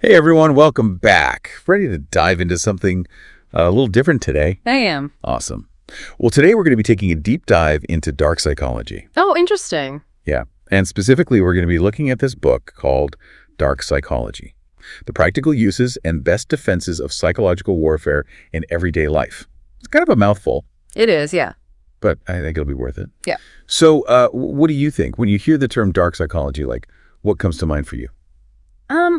Hey everyone, welcome back. Ready to dive into something a little different today? I am. Awesome. Well, today we're going to be taking a deep dive into dark psychology. Oh, interesting. Yeah, and specifically we're going to be looking at this book called Dark Psychology, The Practical Uses and Best Defenses of Psychological Warfare in Everyday Life. It's kind of a mouthful. It is, yeah. But I think it'll be worth it. Yeah. So what do you think? When you hear the term dark psychology, like what comes to mind for you?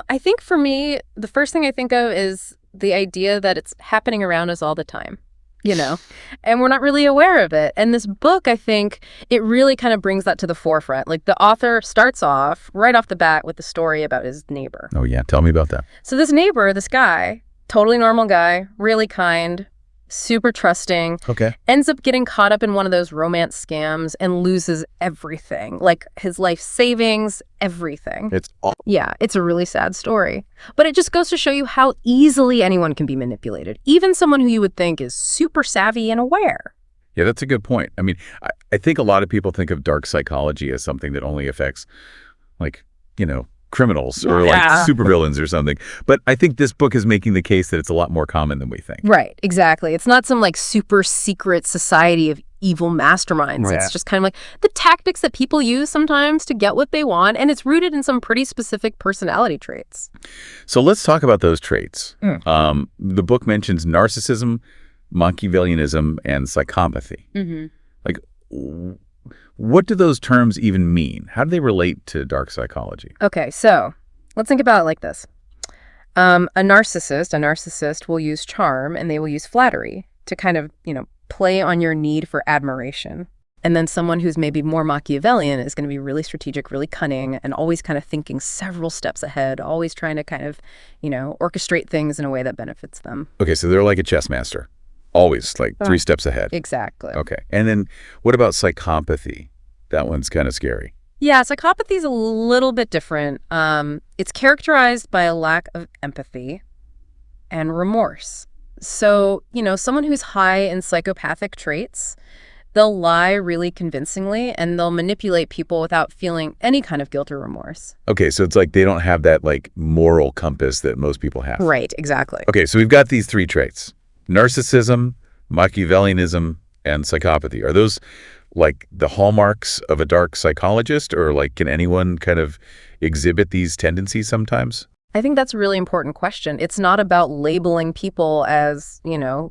I think for me, the first thing I think of is the idea that it's happening around us all the time, and we're not really aware of it. And this book, I think, it really kind of brings that to the forefront. Like the author starts off right off the bat with the story about his neighbor. Oh, yeah. Tell me about that. So this neighbor, this guy, totally normal guy, really kind, super trusting, ends up getting caught up in one of those romance scams and loses everything, like his life savings, everything. It's awful. Yeah, it's a really sad story. But it just goes to show you how easily anyone can be manipulated, even someone who you would think is super savvy and aware. Yeah, that's a good point. I mean, I think a lot of people think of dark psychology as something that only affects, like, criminals or like supervillains or something. But I think this book is making the case that it's a lot more common than we think. Right, exactly. It's not some like super secret society of evil masterminds. Right. It's just kind of like the tactics that people use sometimes to get what they want, and it's rooted in some pretty specific personality traits. So let's talk about those traits. The book mentions narcissism, Machiavellianism, and psychopathy. Mm-hmm. Like, what do those terms even mean? How do they relate to dark psychology? Okay, so let's think about it like this. A narcissist will use charm and they will use flattery to kind of, play on your need for admiration. And then someone who's maybe more Machiavellian is going to be really strategic, really cunning, and always kind of thinking several steps ahead, always trying to kind of, orchestrate things in a way that benefits them. Okay, so they're like a chess master. Always like 3 steps ahead. Exactly. Okay. And then what about psychopathy? That one's kind of scary. Yeah, psychopathy is a little bit different. It's characterized by a lack of empathy and remorse. So, someone who's high in psychopathic traits, they'll lie really convincingly and they'll manipulate people without feeling any kind of guilt or remorse. Okay, so it's like they don't have that like moral compass that most people have. Right, exactly. Okay, so we've got these 3 traits. Narcissism, Machiavellianism, and psychopathy. Are those like the hallmarks of a dark psychologist, or like can anyone kind of exhibit these tendencies sometimes? I think that's a really important question. It's not about labeling people as,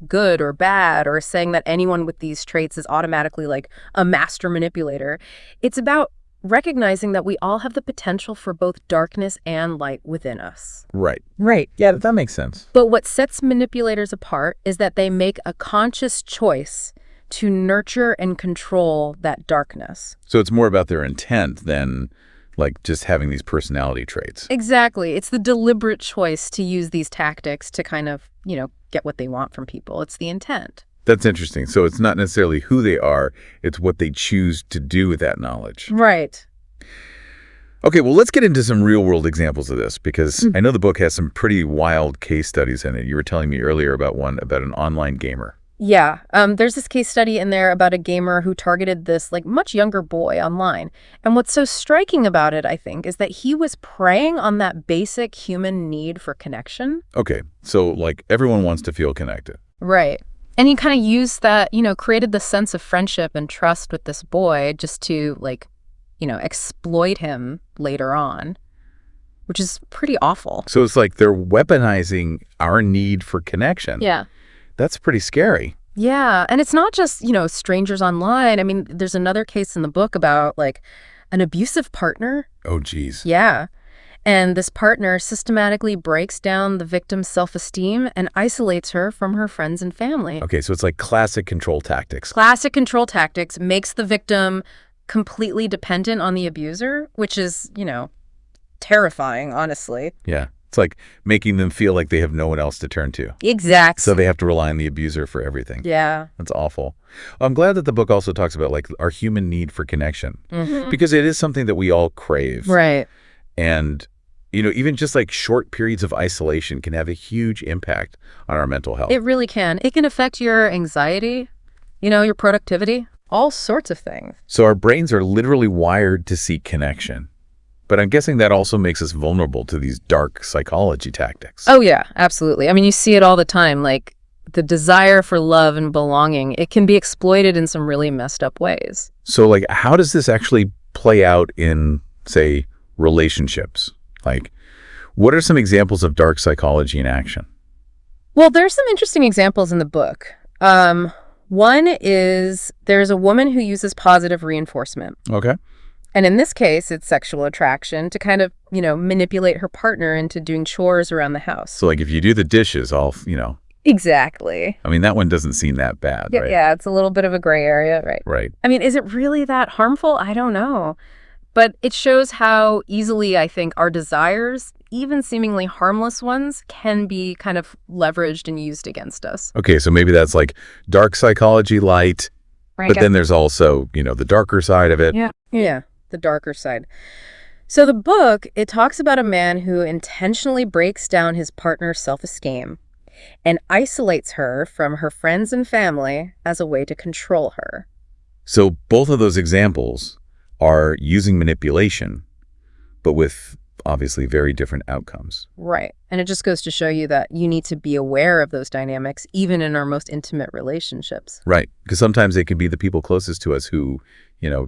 good or bad, or saying that anyone with these traits is automatically like a master manipulator. It's about recognizing that we all have the potential for both darkness and light within us. Right. Yeah, that makes sense. But what sets manipulators apart is that they make a conscious choice to nurture and control that darkness. So it's more about their intent than like just having these personality traits. Exactly. It's the deliberate choice to use these tactics to kind of, get what they want from people. It's the intent. That's interesting. So it's not necessarily who they are, it's what they choose to do with that knowledge. Right. Okay, well, let's get into some real-world examples of this, because I know the book has some pretty wild case studies in it. You were telling me earlier about one about an online gamer. Yeah. There's this case study in there about a gamer who targeted this like much younger boy online. And what's so striking about it, I think, is that he was preying on that basic human need for connection. Okay, so like everyone wants to feel connected. Right. And he kind of used that, created the sense of friendship and trust with this boy just to like, exploit him later on, which is pretty awful. So it's like they're weaponizing our need for connection. Yeah. That's pretty scary. Yeah. And it's not just, strangers online. I mean, there's another case in the book about like an abusive partner. Oh, geez. Yeah. And this partner systematically breaks down the victim's self-esteem and isolates her from her friends and family. Okay, so it's like classic control tactics. Classic control tactics makes the victim completely dependent on the abuser, which is, terrifying, honestly. Yeah. It's like making them feel like they have no one else to turn to. Exactly. So they have to rely on the abuser for everything. Yeah. That's awful. I'm glad that the book also talks about like our human need for connection, because it is something that we all crave. Right. And even just like short periods of isolation can have a huge impact on our mental health. It really can. It can affect your anxiety, your productivity, all sorts of things. So our brains are literally wired to seek connection. But I'm guessing that also makes us vulnerable to these dark psychology tactics. Oh, yeah, absolutely. I mean, you see it all the time, like the desire for love and belonging. It can be exploited in some really messed up ways. So, like, how does this actually play out in, say, relationships? Like, what are some examples of dark psychology in action? Well, there's some interesting examples in the book. One is there's a woman who uses positive reinforcement. Okay. And in this case, it's sexual attraction to kind of, manipulate her partner into doing chores around the house. So, like, if you do the dishes, Exactly. I mean, that one doesn't seem that bad, Yeah, right? yeah, it's a little bit of a gray area, right? Right. I mean, is it really that harmful? I don't know. But it shows how easily, I think, our desires, even seemingly harmless ones, can be kind of leveraged and used against us. Okay, so maybe that's like dark psychology light, Right. but then there's also, the darker side of it. Yeah, the darker side. So the book, it talks about a man who intentionally breaks down his partner's self-esteem and isolates her from her friends and family as a way to control her. So both of those examples are using manipulation, but with obviously very different outcomes. Right. And it just goes to show you that you need to be aware of those dynamics, even in our most intimate relationships. Right. Because sometimes it can be the people closest to us who,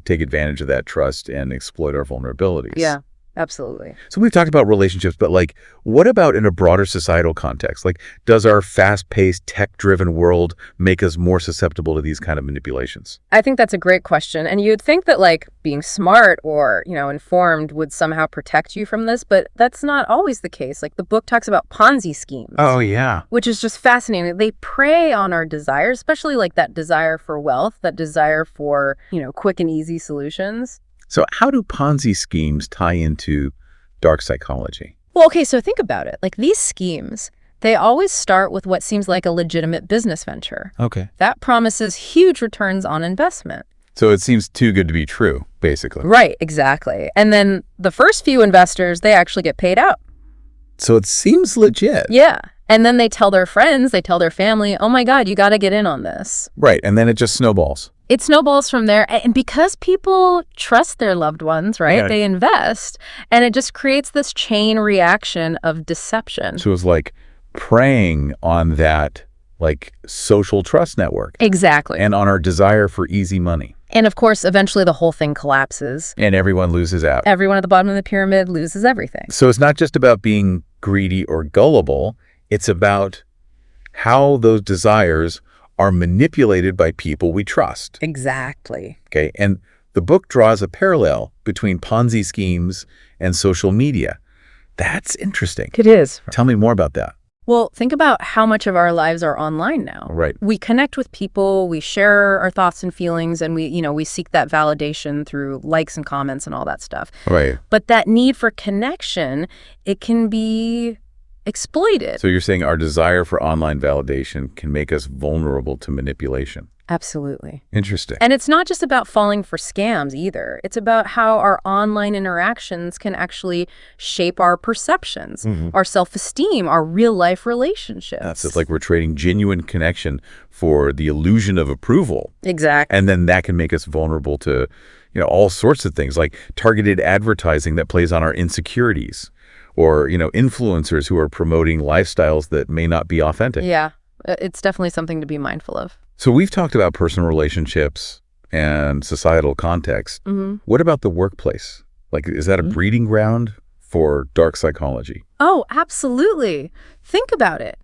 take advantage of that trust and exploit our vulnerabilities. Yeah, absolutely. So we've talked about relationships, but like, what about in a broader societal context? Like, does our fast-paced, tech-driven world make us more susceptible to these kind of manipulations? I think that's a great question. And you'd think that like being smart or, informed would somehow protect you from this, but that's not always the case. Like the book talks about Ponzi schemes. Oh, yeah. Which is just fascinating. They prey on our desires, especially like that desire for wealth, that desire for, quick and easy solutions. So how do Ponzi schemes tie into dark psychology? Well, okay, so think about it. Like these schemes, they always start with what seems like a legitimate business venture. Okay. That promises huge returns on investment. So it seems too good to be true, basically. Right, exactly. And then the first few investors, they actually get paid out. So it seems legit. Yeah. And then they tell their friends, they tell their family, oh my God, you got to get in on this. Right. And then it just snowballs. It snowballs from there. And because people trust their loved ones, right, Yeah. they invest. And it just creates this chain reaction of deception. So it was like preying on that like social trust network Exactly. and on our desire for easy money. And of course, eventually the whole thing collapses. And everyone loses out. Everyone at the bottom of the pyramid loses everything. So it's not just about being greedy or gullible. It's about how those desires are manipulated by people we trust. Exactly. Okay. And the book draws a parallel between Ponzi schemes and social media. That's interesting. It is. Tell me more about that. Well, think about how much of our lives are online now. Right. We connect with people, we share our thoughts and feelings, and we seek that validation through likes and comments and all that stuff. Right. But that need for connection, it can be exploited. So you're saying our desire for online validation can make us vulnerable to manipulation. Absolutely. Interesting. And it's not just about falling for scams either. It's about how our online interactions can actually shape our perceptions, our self-esteem, our real-life relationships. That's it. Like we're trading genuine connection for the illusion of approval. Exactly. And then that can make us vulnerable to, all sorts of things like targeted advertising that plays on our insecurities or, influencers who are promoting lifestyles that may not be authentic. Yeah, it's definitely something to be mindful of. So we've talked about personal relationships and societal context. What about the workplace? Like, is that a breeding ground for dark psychology? Oh, absolutely. Think about it.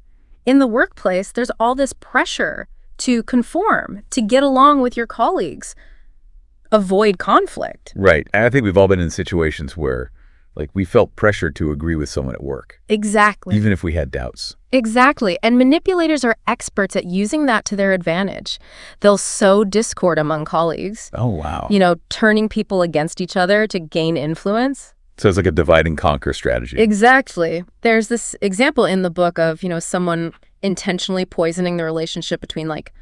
In the workplace, there's all this pressure to conform, to get along with your colleagues, avoid conflict. Right. I think we've all been in situations where, like, we felt pressure to agree with someone at work, Exactly. even if we had doubts. Exactly. And manipulators are experts at using that to their advantage. They'll sow discord among colleagues, Oh, wow. turning people against each other to gain influence. So it's like a divide and conquer strategy. Exactly. There's this example in the book of, someone intentionally poisoning the relationship between like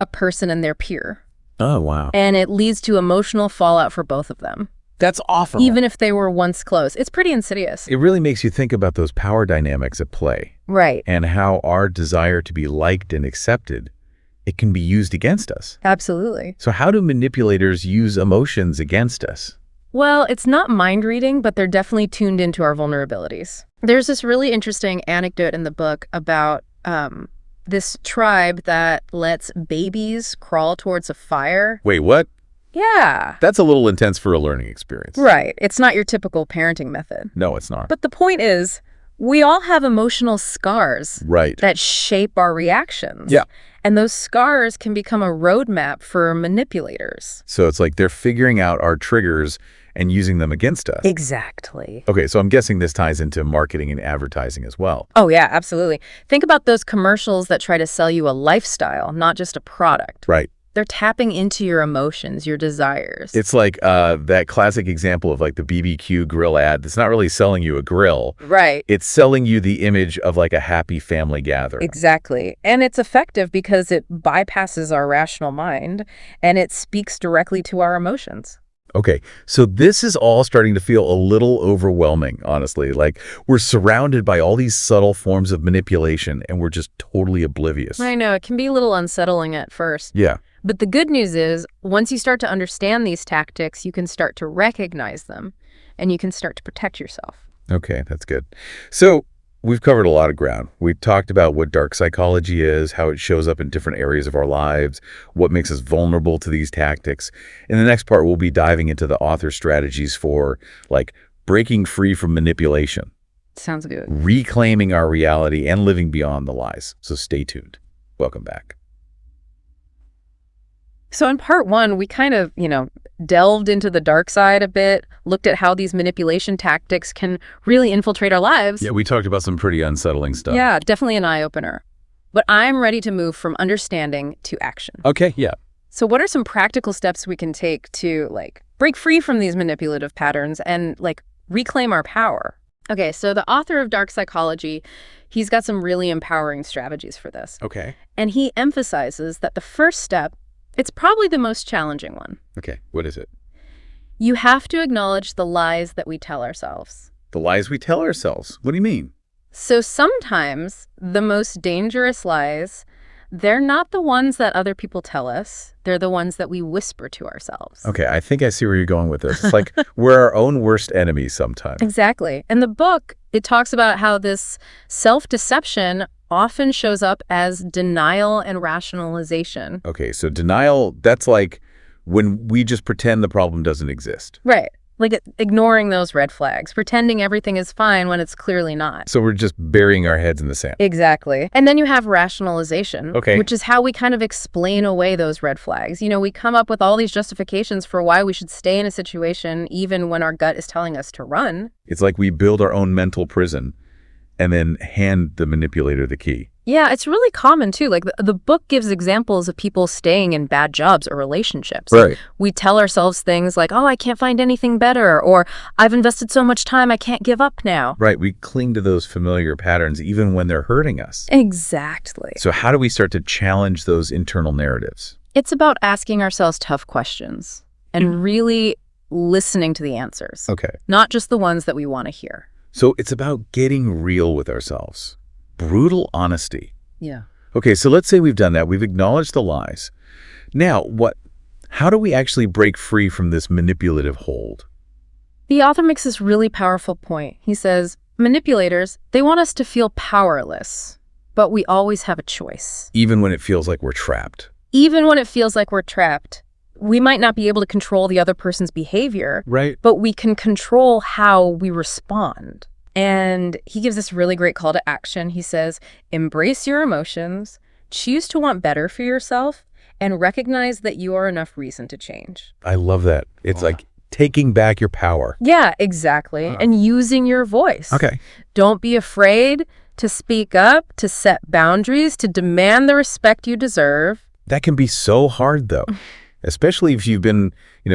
a person and their peer. Oh, wow. And it leads to emotional fallout for both of them. That's awful. Even if they were once close. It's pretty insidious. It really makes you think about those power dynamics at play Right. and how our desire to be liked and accepted, it can be used against us. Absolutely. So how do manipulators use emotions against us? Well, it's not mind reading, but they're definitely tuned into our vulnerabilities. There's this really interesting anecdote in the book about this tribe that lets babies crawl towards a fire. Wait, what? Yeah. That's a little intense for a learning experience. Right. It's not your typical parenting method. No, it's not. But the point is, we all have emotional scars Right. that shape our reactions. Yeah. And those scars can become a roadmap for manipulators. So it's like they're figuring out our triggers and using them against us. Exactly. Okay, so I'm guessing this ties into marketing and advertising as well. Oh, yeah, absolutely. Think about those commercials that try to sell you a lifestyle, not just a product. Right. They're tapping into your emotions, your desires. It's like that classic example of like the BBQ grill ad that's not really selling you a grill. Right. It's selling you the image of like a happy family gathering. Exactly. And it's effective because it bypasses our rational mind and it speaks directly to our emotions. Okay, so this is all starting to feel a little overwhelming, honestly. Like we're surrounded by all these subtle forms of manipulation and we're just totally oblivious. I know, it can be a little unsettling at first. Yeah. But the good news is, once you start to understand these tactics, you can start to recognize them and you can start to protect yourself. Okay, that's good. So we've covered a lot of ground. We've talked about what dark psychology is, how it shows up in different areas of our lives, what makes us vulnerable to these tactics. In the next part, we'll be diving into the author's strategies for, like, breaking free from manipulation, Sounds good. reclaiming our reality, and living beyond the lies. So stay tuned. Welcome back. So in part one, we kind of, delved into the dark side a bit, looked at how these manipulation tactics can really infiltrate our lives. Yeah, we talked about some pretty unsettling stuff. Yeah, definitely an eye-opener. But I'm ready to move from understanding to action. Okay, yeah. So what are some practical steps we can take to, break free from these manipulative patterns and, reclaim our power? Okay, so the author of Dark Psychology, he's got some really empowering strategies for this. Okay. And he emphasizes that the first step, it's probably the most challenging one. Okay, what is it? You have to acknowledge the lies that we tell ourselves. The lies we tell ourselves. What do you mean? So sometimes the most dangerous lies, they're not the ones that other people tell us. They're the ones that we whisper to ourselves. Okay, I think I see where you're going with this. It's like we're our own worst enemies sometimes. Exactly. And the book, it talks about how this self-deception often shows up as denial and rationalization. Okay, so denial, that's like when we just pretend the problem doesn't exist. Right. Like ignoring those red flags, pretending everything is fine when it's clearly not. So we're just burying our heads in the sand. Exactly. And then you have rationalization, Okay. which is how we kind of explain away those red flags. We come up with all these justifications for why we should stay in a situation even when our gut is telling us to run. It's like we build our own mental prison and then hand the manipulator the key. Yeah, it's really common too. Like the book gives examples of people staying in bad jobs or relationships. Right. We tell ourselves things like, oh, I can't find anything better, or I've invested so much time, I can't give up now. Right, we cling to those familiar patterns even when they're hurting us. Exactly. So how do we start to challenge those internal narratives? It's about asking ourselves tough questions and really listening to the answers. Okay. Not just the ones that we want to hear. So it's about getting real with ourselves. Brutal honesty. Yeah. Okay, so let's say we've done that. We've acknowledged the lies. Now, how do we actually break free from this manipulative hold? The author makes this really powerful point. He says, manipulators, they want us to feel powerless, but we always have a choice. Even when it feels like we're trapped. Even when it feels like we're trapped, we might not be able to control the other person's behavior, Right. but we can control how we respond. And he gives this really great call to action. He says, embrace your emotions, choose to want better for yourself, and recognize that you are enough reason to change. I love that. It's like taking back your power. Yeah, exactly. And using your voice. Okay. Don't be afraid to speak up, to set boundaries, to demand the respect you deserve. That can be so hard, though, especially if you've been,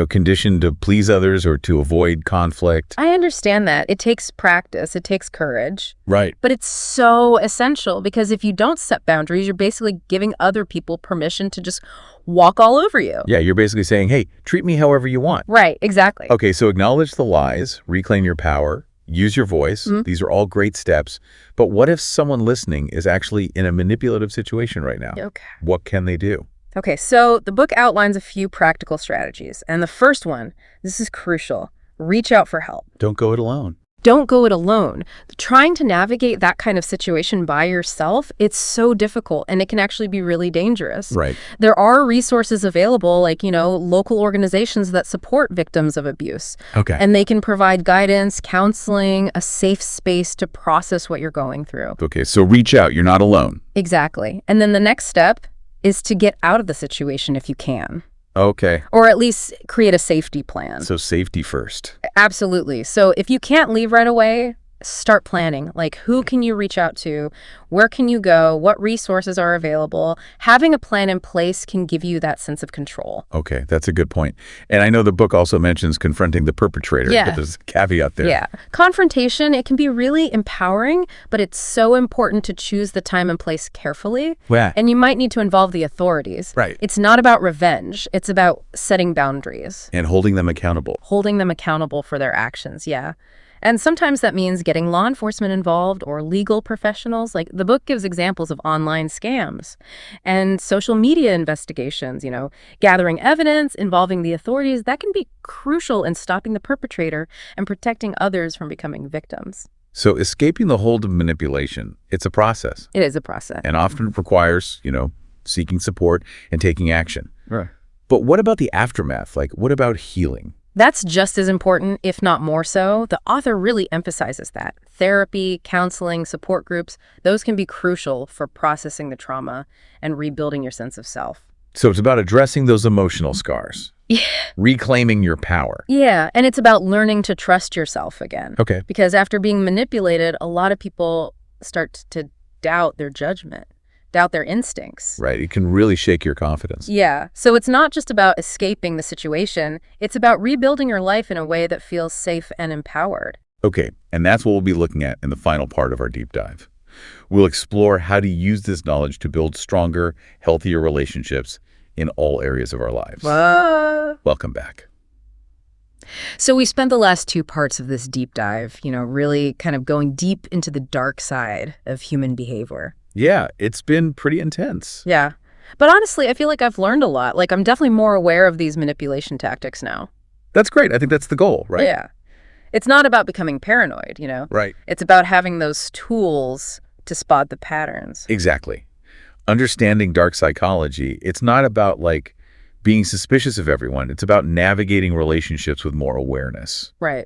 conditioned to please others or to avoid conflict. I understand that. It takes practice. It takes courage. Right. But it's so essential because if you don't set boundaries, you're basically giving other people permission to just walk all over you. Yeah, you're basically saying, hey, treat me however you want. Right, exactly. Okay, so acknowledge the lies, reclaim your power, use your voice. These are all great steps. But what if someone listening is actually in a manipulative situation right now? Okay. What can they do? Okay, so the book outlines a few practical strategies. And the first one, this is crucial, Reach out for help. Don't go it alone. Don't go it alone. Trying to navigate that kind of situation by yourself, it's so difficult, and it can actually be really dangerous. Right. There are resources available, like, local organizations that support victims of abuse. Okay. And they can provide guidance, counseling, a safe space to process what you're going through. Okay, so reach out. You're not alone. Exactly. And then the next step is to get out of the situation if you can. Okay. Or at least create a safety plan. So safety first. Absolutely. So if you can't leave right away, start planning. Like, who can you reach out to? Where can you go? What resources are available? Having a plan in place can give you that sense of control. Okay, that's a good point. And I know the book also mentions confronting the perpetrator. Yeah. But there's a caveat there. Yeah. Confrontation, it can be really empowering, but it's so important to choose the time and place carefully. Yeah. And you might need to involve the authorities. Right. It's not about revenge. It's about setting boundaries. And holding them accountable. Holding them accountable for their actions, yeah. And sometimes that means getting law enforcement involved or legal professionals. Like, the book gives examples of online scams and social media investigations, gathering evidence, involving the authorities. That can be crucial in stopping the perpetrator and protecting others from becoming victims. So escaping the hold of manipulation, it's a process. It is a process. And often requires, seeking support and taking action. Right. But what about the aftermath? Like, what about healing? That's just as important, if not more so. The author really emphasizes that. Therapy, counseling, support groups, those can be crucial for processing the trauma and rebuilding your sense of self. So it's about addressing those emotional scars. Yeah. Reclaiming your power. Yeah, and it's about learning to trust yourself again. Okay. Because after being manipulated, a lot of people start to doubt their judgment, doubt their instincts. Right. It can really shake your confidence. Yeah. So it's not just about escaping the situation. It's about rebuilding your life in a way that feels safe and empowered. Okay. And that's what we'll be looking at in the final part of our deep dive. We'll explore how to use this knowledge to build stronger, healthier relationships in all areas of our lives. Welcome back. So we spent the last two parts of this deep dive, really kind of going deep into the dark side of human behavior. Yeah, it's been pretty intense. Yeah. But honestly, I feel like I've learned a lot. Like, I'm definitely more aware of these manipulation tactics now. That's great. I think that's the goal, right? Yeah. It's not about becoming paranoid, Right. It's about having those tools to spot the patterns. Exactly. Understanding dark psychology, it's not about, being suspicious of everyone. It's about navigating relationships with more awareness. Right.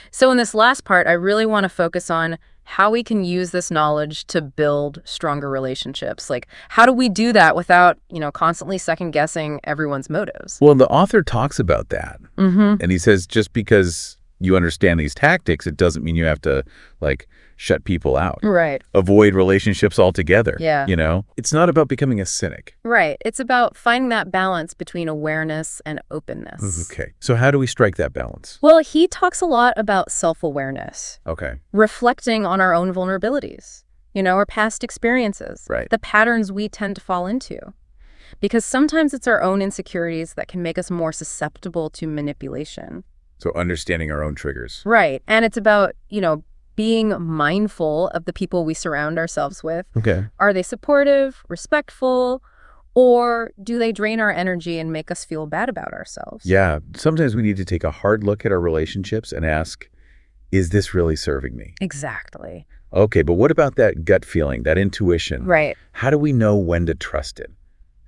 So in this last part, I really want to focus on how we can use this knowledge to build stronger relationships. Like, how do we do that without, constantly second-guessing everyone's motives? Well, the author talks about that. Mm-hmm. And he says just because you understand these tactics, it doesn't mean you have to, shut people out. Right. Avoid relationships altogether. Yeah. It's not about becoming a cynic. Right. It's about finding that balance between awareness and openness. Okay. So how do we strike that balance? Well, he talks a lot about self-awareness, Okay. reflecting on our own vulnerabilities, our past experiences, Right. the patterns we tend to fall into. Because sometimes it's our own insecurities that can make us more susceptible to manipulation. So understanding our own triggers. Right. And it's about, being mindful of the people we surround ourselves with. Okay. Are they supportive, respectful, or do they drain our energy and make us feel bad about ourselves? Yeah. Sometimes we need to take a hard look at our relationships and ask, is this really serving me? Exactly. Okay, but what about that gut feeling, that intuition? Right. How do we know when to trust it?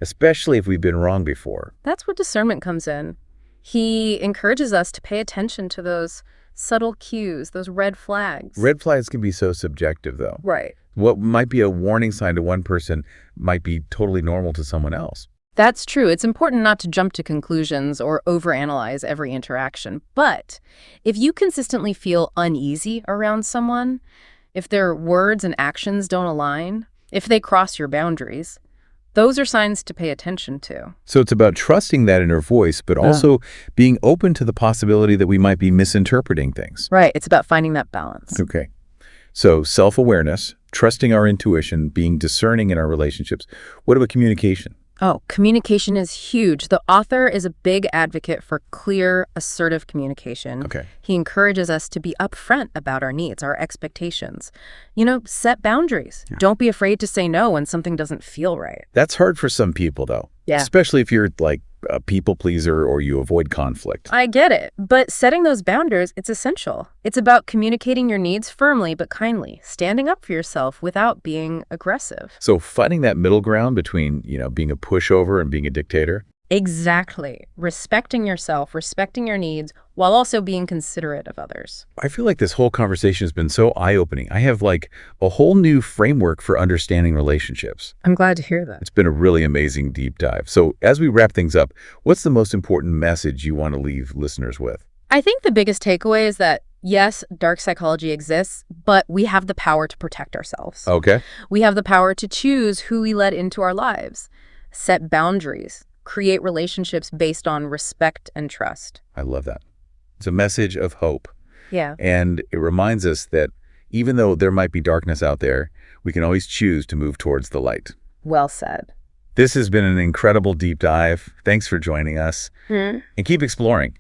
Especially if we've been wrong before. That's where discernment comes in. He encourages us to pay attention to those subtle cues, those red flags. Red flags can be so subjective, though. Right. What might be a warning sign to one person might be totally normal to someone else. That's true. It's important not to jump to conclusions or overanalyze every interaction. But if you consistently feel uneasy around someone, if their words and actions don't align, if they cross your boundaries, those are signs to pay attention to. So it's about trusting that inner voice, but also being open to the possibility that we might be misinterpreting things. Right. It's about finding that balance. Okay. So self-awareness, trusting our intuition, being discerning in our relationships. What about communication? Oh, communication is huge. The author is a big advocate for clear, assertive communication. Okay. He encourages us to be upfront about our needs, our expectations. Set boundaries. Yeah. Don't be afraid to say no when something doesn't feel right. That's hard for some people, though. Yeah. Especially if you're, a people pleaser or you avoid conflict. I get it, but setting those boundaries, it's essential. It's about communicating your needs firmly but kindly, standing up for yourself without being aggressive. So finding that middle ground between, being a pushover and being a dictator. Exactly. Respecting yourself, respecting your needs, while also being considerate of others. I feel like this whole conversation has been so eye-opening. I have like a whole new framework for understanding relationships. I'm glad to hear that. It's been a really amazing deep dive. So as we wrap things up, what's the most important message you want to leave listeners with? I think the biggest takeaway is that, yes, dark psychology exists, but we have the power to protect ourselves. Okay. We have the power to choose who we let into our lives, set boundaries, create relationships based on respect and trust. I love that. It's a message of hope. Yeah. And it reminds us that even though there might be darkness out there, we can always choose to move towards the light. Well said. This has been an incredible deep dive. Thanks for joining us. And keep exploring.